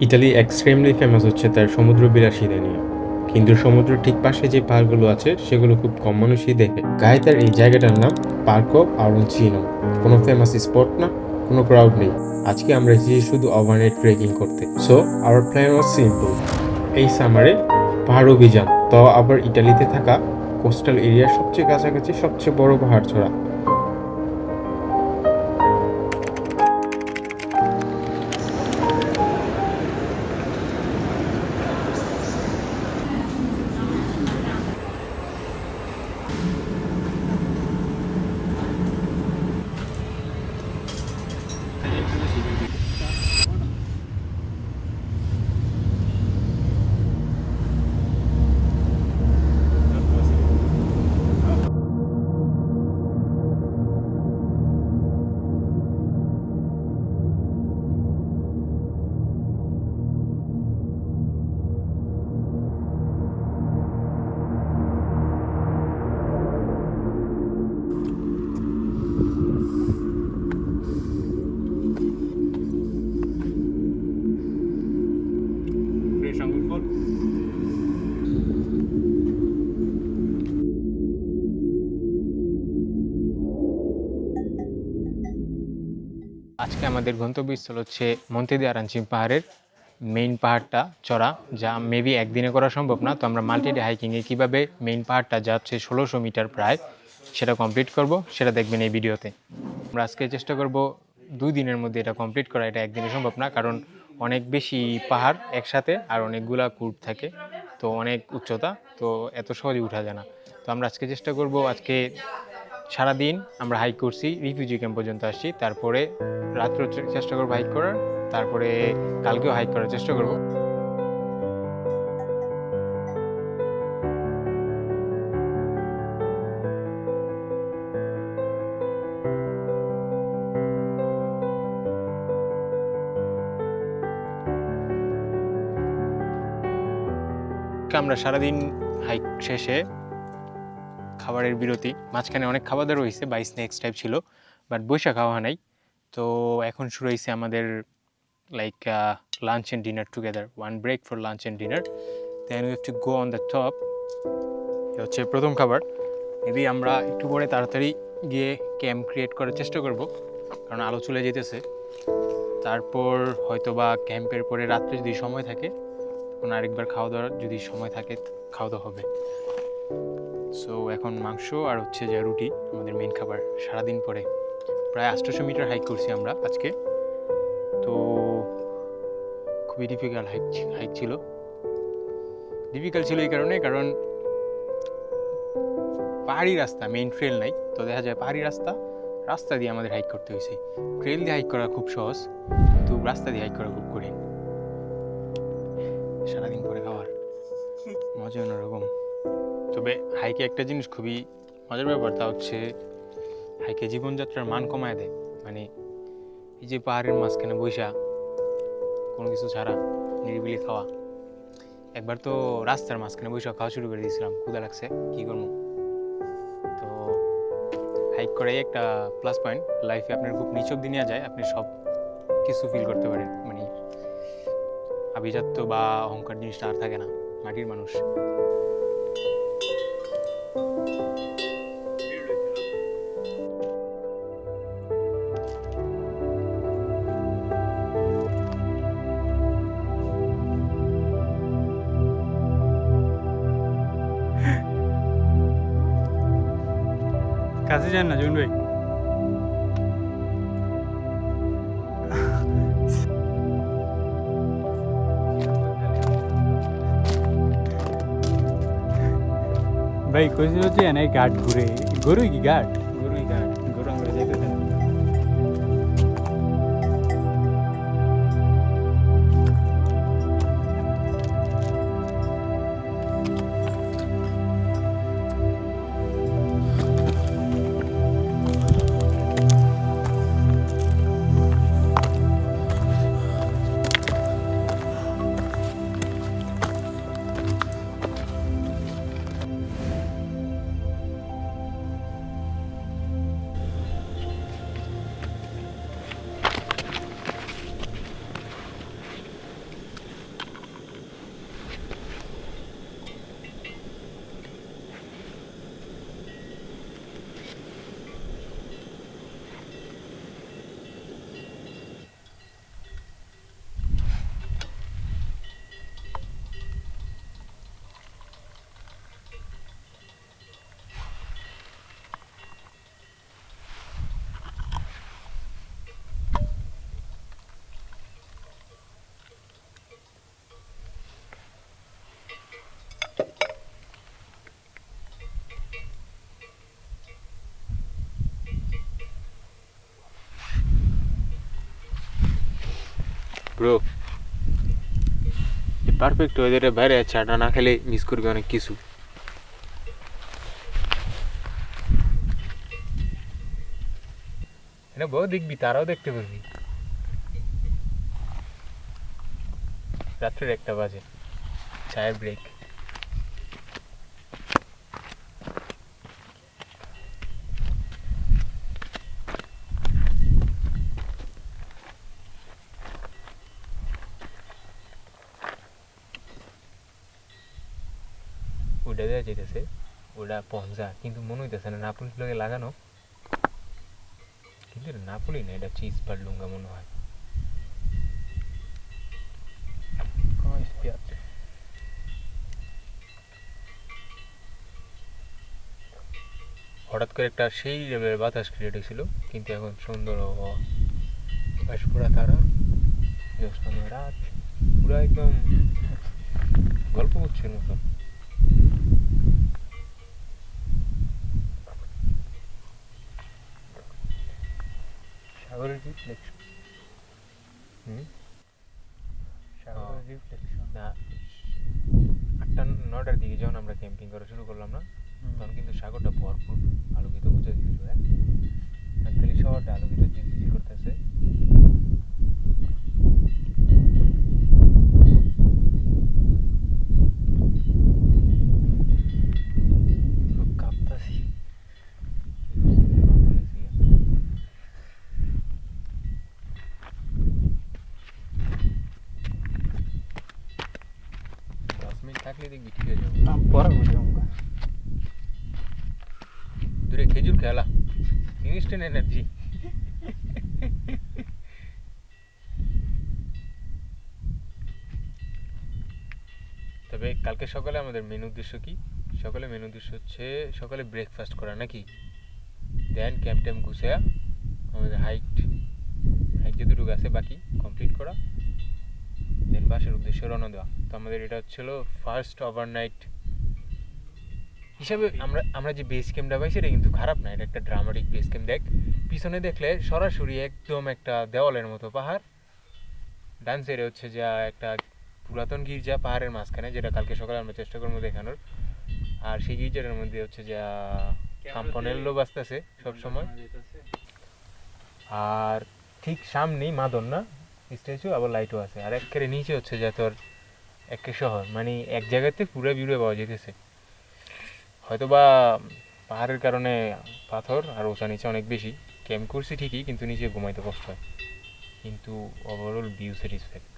Italy extremely famous হচ্ছে তার সমুদ্র বিলাসিতা নিয়ে। কিন্তু সমুদ্রের ঠিক পাশে যে পাহাড়গুলো আছে সেগুলো খুব কম মানুষই দেখে। গাইতার এই জায়গাটার নাম পার্কো আরোনচিনো। কোনো ফেমাস স্পট না, কোনো ক্রাউড নেই। আজকে আমরা এসেছি শুধু ওভারনাইট ট্রেকিং করতে। So our plan was simple. এই সামারে পাহাড় অভিযান, তো আবার ইটালিতে থাকা কোস্টাল এরিয়ার সবচেয়ে কাছাকাছি সবচেয়ে বড় পাহাড় চড়া। আজকে আমাদের গন্তব্যস্থল হচ্ছে মন্তে দি আরানচিম পাহাড়ের মেইন পাহাড়টা চড়া, যা মেবি একদিনে করা সম্ভব না। তো আমরা মাল্টি ডে হাইকিংয়ে কীভাবে মেইন পাহাড়টা যা হচ্ছে 1600 মিটার প্রায়, সেটা কমপ্লিট করব, সেটা দেখবেন এই ভিডিওতে। আমরা আজকে চেষ্টা করব 2 দিনের মধ্যে এটা কমপ্লিট করা। এটা একদিনে সম্ভব না, কারণ অনেক বেশি পাহাড় একসাথে আর অনেকগুলা কুট থাকে, তো অনেক উচ্চতা, তো এত সহজে উঠা যায় না। তো আমরা আজকে চেষ্টা করব, আজকে সারাদিন আমরা হাইক করছি, রিফিউজি ক্যাম্প পর্যন্ত আসছি, তারপরে রাত্রে চেষ্টা করবো হাইক করার, তারপরে কালকেও হাইক করার চেষ্টা করব। আমরা সারাদিন হাইক শেষে খাবারের বিরতি, মাঝখানে অনেক খাবার দাবার হয়েছে বা স্ন্যাক্স টাইপ ছিল, বাট বৈশা খাওয়া নাই। তো এখন শুরু হয়েছে আমাদের like lunch and dinner together, one break for lunch and dinner, then we have to go on the top. এটা হচ্ছে প্রথম খাবার। মেবি আমরা একটু পরে তাড়াতাড়ি গিয়ে ক্যাম্প ক্রিয়েট করার চেষ্টা করব, কারণ আলো চলে যেতেছে। তারপর হয়তো বা ক্যাম্পের পরে রাত্রে যদি সময় থাকে তখন আরেকবার খাওয়া দাওয়ার যদি সময় থাকে খাওয়া দাওয়া হবে। সো এখন মাংস আর হচ্ছে যে রুটি আমাদের মেন খাবার সারাদিন পরে। প্রায় 800 মিটার হাইক করছি আমরা আজকে, তো খুবই ডিফিকাল্ট হাইক ছিল। ডিফিকাল্ট ছিল এই কারণে, কারণ পাহাড়ি রাস্তা, মেইন ট্রেল নাই, তো দেখা যায় পাহাড়ি রাস্তা দিয়ে আমাদের হাইক করতে হয়েছে। ট্রেল দিয়ে হাইক করা খুব সহজ, কিন্তু রাস্তা দিয়ে হাইক করা খুব কঠিন। সারাদিন পরে খাওয়ার মজা অন্যরকম। তবে হাইকে একটা জিনিস খুবই মজার ব্যাপার, তা হচ্ছে হাইকে জীবনযাত্রার মান কমায় দেয়। মানে এই যে পাহাড়ের মাঝখানে বৈশা কোনো কিছু ছাড়া নিরিবিলি খাওয়া। একবার তো রাস্তার মাঝখানে বৈশা খাওয়া শুরু করে দিয়েছিলাম, ক্ষুধা লাগছে, কী করবো। তো হাইক করাই একটা প্লাস পয়েন্ট, লাইফে আপনার খুব নিচ অব্দি নেওয়া যায়, আপনি সব কিছু ফিল করতে পারেন। মানে আভিজাত্য বা অহংকার জিনিসটা আর থাকে না, মাটির মানুষ। কাছে যান না জুন ভাই। ভাই কইছিল যে এনে ঘাট ঘুরে, গরুই কি ঘাট? গরুই ঘাট, গরু আমরা যেতে দেন। ব্রো পারফেক্ট ওয়েদারে বাইরে চাটা না খেলে মিস করবে অনেক কিছু। এখানে বউ দেখবি, তারাও দেখতে পারবি। রাত্রের 1টা বাজে, চায়ের ব্রেক। ওটা দেওয়া যেতেছে, ওটা পঞ্জা, কিন্তু মনে হইতেছে না নাপুলির লগে লাগানো, কিন্তু এটা নাপুলি না, এটা চিজ পারলুঙ্গা মনে হয়। হঠাৎ করে একটা সেই লেভেলের বাতাস ক্রিয়েট হয়েছিল, কিন্তু এখন সুন্দর আবহাওয়া, আকাশ পুরা তারা, জ্যোৎস্না রাত, পুরা একদম গল্প করছেন মতো। সাগরের রিফ্লেকশন, সাগরের রিফ্লেকশন। না, 8টা-9টার দিকে যখন আমরা ক্যাম্পিং করা শুরু করলাম না, তখন কিন্তু সাগরটা ভরপুর আলোকিত বুঝে দিয়েছিল। হ্যাঁ, খালি শহরটা আলোকিত ঝিলঝিল করতেছে। খুব কাঁপতাছি। নর্মাল এসি 10 মিনিট থাকলে দেখবি ঠিক হয়ে যাবে। পরে বুঝলাম। দূরে খেজুর খেলা, ইনস্ট্যান্ট এনার্জি। তবে কালকে সকালে আমাদের মেন উদ্দেশ্য কি? সকালে মেন উদ্দেশ্য হচ্ছে সকালে ব্রেকফাস্ট করা নাকি, দেন ক্যাম্প ট্যাম্প গুছায়া আমাদের হাইক যতটুকু আছে বাকি কমপ্লিট করা, দেন বাসের উদ্দেশ্যে রওনা দেওয়া। তো আমাদের এটা হচ্ছিল ফার্স্ট ওভারনাইট হিসাবে। আমরা যে বেস ক্যাম্পটা পাইছি এটা কিন্তু খারাপ না, এটা একটা ড্রামাটিক বেস ক্যাম্প। দেখ পিছনে দেখলে সরাসরি একদম একটা দেওয়ালের মতো পাহাড়, ডান সাইডে হচ্ছে যা একটা পুরাতন গির্জা পাহাড়ের মাঝখানে, যেটা কালকে সকালে আমরা চেষ্টা করবো দেখানোর। আর সেই গির্জার মধ্যে হচ্ছে যা কাম্পানেলো বাজতেছে সবসময়। আর ঠিক সামনেই মাদন্না স্ট্যাচু, আবার লাইটও আছে। আর একেবারে নিচে হচ্ছে যা তোর একে শহর, মানে এক জায়গাতে পুরো ভিউয়ে পাওয়া যেতেছে। হয়তো বা পাহাড়ের কারণে পাথর আর উঁচা নিচে অনেক বেশি। ক্যাম্প করছি ঠিকই, কিন্তু নিচে ঘুমাইতে কষ্ট হয়, কিন্তু ওভারঅল ভিউ স্যাটিসফ্যাক্ট।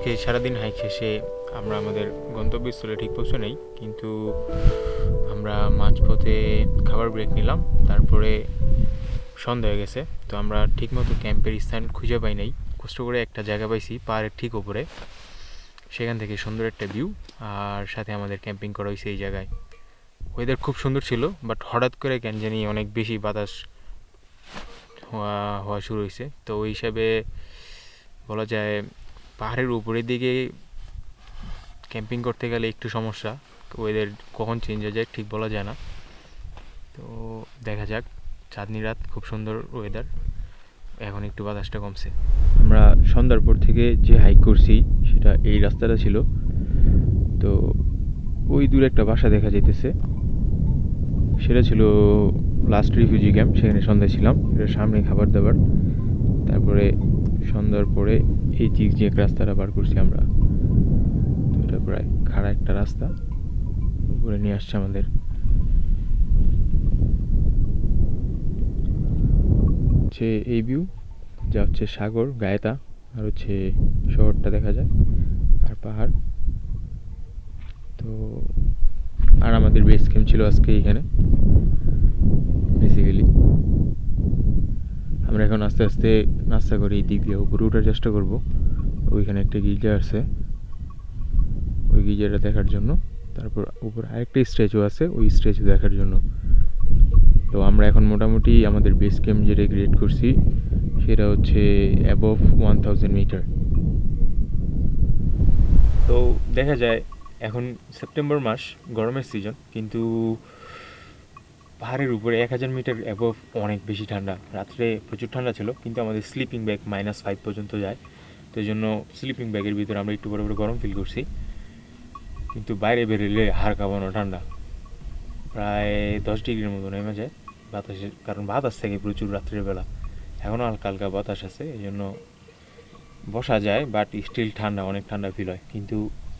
আজকে সারাদিন হাইক শেষে আমরা আমাদের গন্তব্যস্থলে ঠিক পৌঁছে নেই, কিন্তু আমরা মাঝপথে খাবার ব্রেক নিলাম। তারপরে সন্ধ্যা হয়ে গেছে, তো আমরা ঠিকমতো ক্যাম্পের স্থান খুঁজে পাই নাই। কষ্ট করে একটা জায়গা পাইছি পাহাড়ের ঠিক ওপরে, সেখান থেকে সুন্দর একটা ভিউ, আর সাথে আমাদের ক্যাম্পিং করা হয়েছে এই জায়গায়। ওয়েদার খুব সুন্দর ছিল, বাট হঠাৎ করে কেন জানি অনেক বেশি বাতাস হওয়া শুরু হয়েছে। তো ওই হিসাবে বলা যায় পাহাড়ের উপরের দিকে ক্যাম্পিং করতে গেলে একটু সমস্যা, ওয়েদার কখন চেঞ্জ হয়ে যায় ঠিক বলা যায় না। তো দেখা যাক, চাঁদনি রাত, খুব সুন্দর ওয়েদার, এখন একটু বাতাসটা কমছে। আমরা সন্ধ্যার পর থেকে যে হাইক করছি সেটা এই রাস্তাটা ছিল। তো ওই দূরে একটা বাসা দেখা যেতেছে, সেটা ছিল লাস্ট রিফিউজি ক্যাম্প, সেখানে সন্ধ্যায় ছিলাম। এটার সামনে খাবার দাবার, তারপরে সন্ধ্যার পরে এই জিগজ্যাগ রাস্তাটা পার করছি আমরা। তো এটা প্রায় খাড়া একটা রাস্তা, উপরে নিয়ে আসছে আমাদের। হচ্ছে এই ভিউ, যা হচ্ছে সাগর গায়েতা, আর হচ্ছে শহরটা দেখা যায়, আর পাহাড়। তো আর আমাদের বেস ক্যাম্প ছিল আজকে এখানে। বেসিক্যালি আমরা এখন আস্তে আস্তে নাস্তা করে এই দিক দিয়ে উপরে ওঠার চেষ্টা করব। ওইখানে একটা গির্জা আছে, ওই গির্জাটা দেখার জন্য। তারপর উপরে আরেকটা স্ট্যাচু আছে, ওই স্ট্যাচু দেখার জন্য। তো আমরা এখন মোটামুটি আমাদের বেস ক্যাম্প যেটা ক্রিয়েট করছি সেটা হচ্ছে অ্যাবভ 1000 মিটার। তো দেখা যায় এখন সেপ্টেম্বর মাস, গরমের সিজন, কিন্তু পাহাড়ের উপরে 1000 মিটার অ্যাবভ অনেক বেশি ঠান্ডা। রাত্রে প্রচুর ঠান্ডা ছিল, কিন্তু আমাদের স্লিপিং ব্যাগ -5 পর্যন্ত যায়। তো এই জন্য স্লিপিং ব্যাগের ভিতরে আমরা একটু বড় বড় গরম ফিল করছি, কিন্তু বাইরে বেরোলে হাড় কাঁপানো ঠান্ডা, প্রায় 10 ডিগ্রির মতো নেমে যায় বাতাসের, কারণ বাতাস থাকে প্রচুর রাত্রের বেলা। এখনও হালকা হালকা বাতাস আছে, এই জন্য বসা যায়, বাট স্টিল ঠান্ডা, অনেক ঠান্ডা ফিল হয়। কিন্তু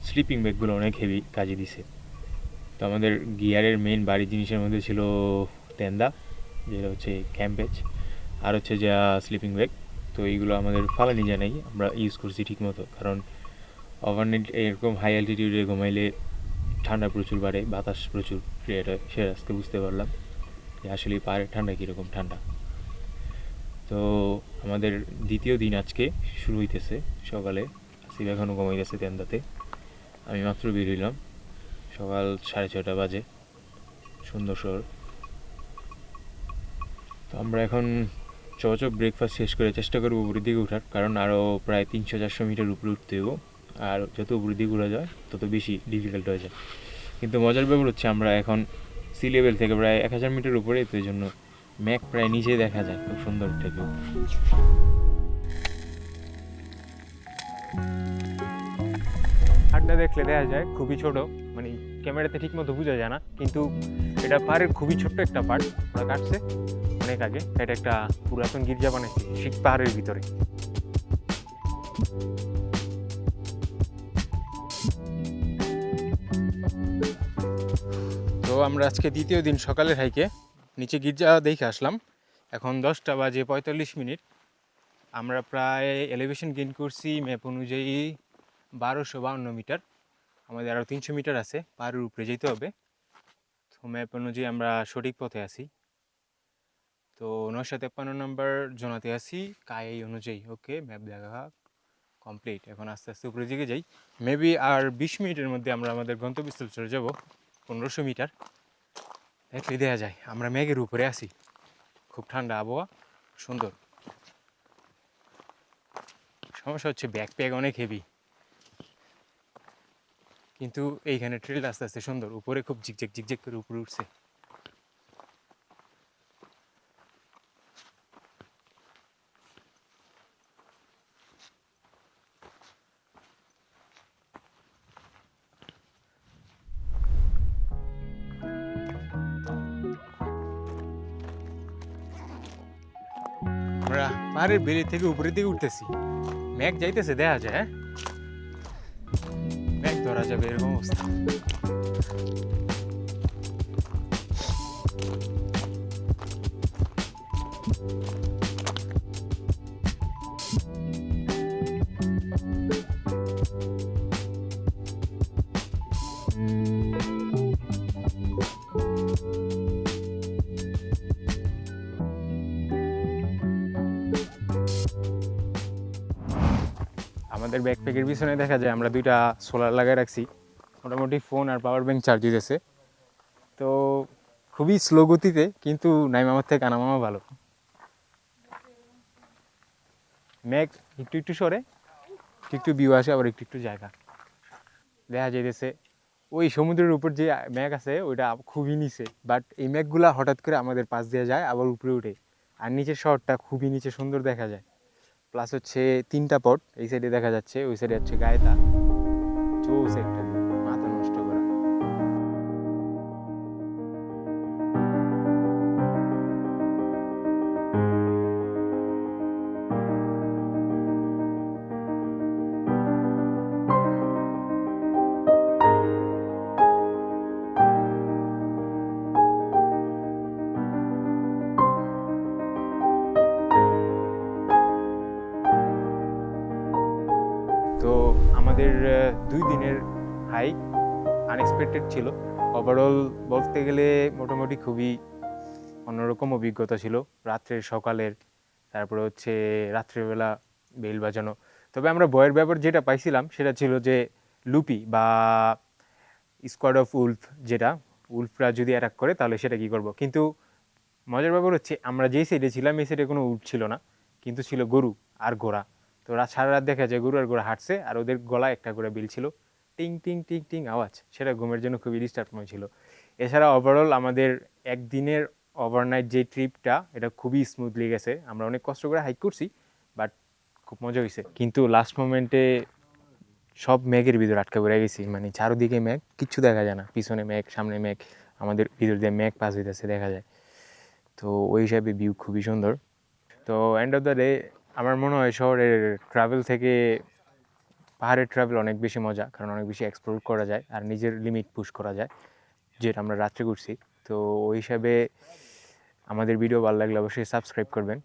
স্লিপিং ব্যাগগুলো অনেক হেভি কাজে দিছে। তো আমাদের গিয়ারের মেইন বাড়ি জিনিসের মধ্যে ছিল তেন্দা, যেটা হচ্ছে ক্যাম্পেজ, আর হচ্ছে যা স্লিপিং ব্যাগ। তো এইগুলো আমাদের ফালানি যায় নাই, আমরা ইউজ করছি ঠিক মতো, কারণ ওভারনাইট এরকম হাই অ্যালটিটিউডে ঘুমাইলে ঠান্ডা প্রচুর বাড়ে, বাতাস প্রচুর ক্রিয়েট হয়। সে আজকে বুঝতে পারলাম যে আসলে পাহাড়ের ঠান্ডা কীরকম ঠান্ডা। তো আমাদের দ্বিতীয় দিন আজকে শুরু হইতেছে সকালে। আসিফ এখনও ঘুমাইতেছে তেন্দাতে, আমি মাত্র বের হইলাম, সকাল 6:30 বাজে, সুন্দর শহর। তো আমরা এখন চপ ব্রেকফাস্ট শেষ করে চেষ্টা করবো উপরের দিকে ওঠার, কারণ আরও প্রায় 300-400 মিটার উপরে উঠতে হইব। আর যত উপরের দিকে উঠা যায় তত বেশি ডিফিকাল্ট হয়ে যায়। কিন্তু মজার ব্যাপার হচ্ছে আমরা এখন সি লেভেল থেকে প্রায় 1000 মিটার উপরে, তো এই জন্য ম্যাক প্রায় নিচে দেখা যায়, খুব সুন্দর একটা ভিউ। পাহাড়টা দেখলে দেখা যায় খুবই ছোট, মানে ক্যামেরাতে ঠিক মতো বোঝা যায় না, কিন্তু এটা পাহাড়ের খুবই ছোট্ট একটা পাহাড়। ওরা কাটছে অনেক আগে, এটা একটা পুরাতন গির্জা বানাইছে শিখ পাহাড়ের ভিতরে। তো আমরা আজকে দ্বিতীয় দিন সকালের হাইকে নিচে গির্জা দেখে আসলাম। এখন 10:45। আমরা প্রায় এলিভেশন গেইন করছি ম্যাপ অনুযায়ী 1252 মিটার। আমাদের আরও 300 মিটার আছে, পাহাড়ের উপরে যেতে হবে। তো ম্যাপ অনুযায়ী আমরা সঠিক পথে আছি। তো 953 নম্বর জোনাতে আছি কাই অনুযায়ী। ওকে, ম্যাপ দেখা কমপ্লিট। এখন আস্তে আস্তে উপরের দিকে যাই। মেবি আর 20 মিনিটের মধ্যে আমরা আমাদের গন্তব্যস্থল চলে যাব, 1500 মিটার। দেখলেই দেখা যায় আমরা মেঘের উপরে আছি, খুব ঠান্ডা আবহাওয়া, সুন্দর। সমস্যা হচ্ছে ব্যাকপ্যাক অনেক হেভি, কিন্তু এইখানে ট্রেল আস্তে আস্তে সুন্দর, উপরে খুব ঝিকঝেক ঝিকঝেক করে উপরে উঠছে। আমরা পাহাড়ের বেলি থেকে উপরের দিকে উঠতেছি, মেঘ যাইতেছে দেখা যায়, হ্যাঁ মেঘ ধরা যাবে এরকম অবস্থা। আমাদের ব্যাকপ্যাকের পিছনে দেখা যায় আমরা দুইটা সোলার লাগাই রাখছি, মোটামুটি ফোন আর পাওয়ার ব্যাংক চার্জ দিতেছে। তো খুবই স্লো গতিতে, কিন্তু নাইমামার থেকে আনামামা ভালো। মেঘ একটু একটু সরে, একটু একটু ভিউ আসে, আবার একটু একটু জায়গা দেখা যাইতেছে। ওই সমুদ্রের উপর যে মেঘ আছে ওইটা খুবই নিচে, বাট এই মেঘগুলা হঠাৎ করে আমাদের পাশ দিয়ে যায়, আবার উপরে উঠে, আর নিচের শহরটা খুবই নিচে সুন্দর দেখা যায়। প্লাস হচ্ছে 3টা পট এই সাইডে দেখা যাচ্ছে, ওই সাইডে হচ্ছে গায়েতা, চৌস একটা view, মাথা নষ্ট করা। তো আমাদের 2 দিনের হাইক আনএক্সপেক্টেড ছিল। ওভারঅল বলতে গেলে মোটামুটি খুবই অন্যরকম অভিজ্ঞতা ছিল। রাত্রের সকালের, তারপরে হচ্ছে রাত্রেবেলা বেল বাজানো, তবে আমরা ভয়ের ব্যাপার যেটা পাইছিলাম সেটা ছিল যে লুপি বা স্কোয়াড অফ উলফ, যেটা উলফরা যদি অ্যাটাক করে তাহলে সেটা কী করব। কিন্তু মজার ব্যাপার হচ্ছে আমরা যেই সাইডে ছিলাম এই সাইডে কোনো উট ছিল না, কিন্তু ছিল গরু আর ঘোড়া। তো সারা রাত দেখা যায় গরু আর ঘোড়া হাঁটছে আর ওদের গলায় একটা করে বিল ছিল, টিং টিং টিং টিং আওয়াজ, সেটা ঘুমের জন্য খুবই ডিস্টার্বময় ছিল। এছাড়া ওভারঅল আমাদের একদিনের ওভারনাইট যে ট্রিপটা এটা খুবই স্মুথলি গেছে। আমরা অনেক কষ্ট করে হাইক করছি, বাট খুব মজা হয়েছে। কিন্তু লাস্ট মোমেন্টে সব মেঘের ভিতর আটকে পড়ে গেছি, মানে চারোদিকে মেঘ, কিচ্ছু দেখা যায় না, পিছনে মেঘ সামনে মেঘ, আমাদের ভিতর দিয়ে মেঘ পাস হইতেছে দেখা যায়। তো ওই হিসাবে ভিউ খুবই সুন্দর। তো এন্ড অফ দ্য ডে আমার মনে হয় শহরের ট্রাভেল থেকে পাহাড়ের ট্রাভেল অনেক বেশি মজা, কারণ অনেক বেশি এক্সপ্লোর করা যায় আর নিজের লিমিট পুশ করা যায়, যেটা আমরা রাত্রে করছি। তো ওই হিসাবে আমাদের ভিডিও ভালো লাগলে অবশ্যই সাবস্ক্রাইব করবেন।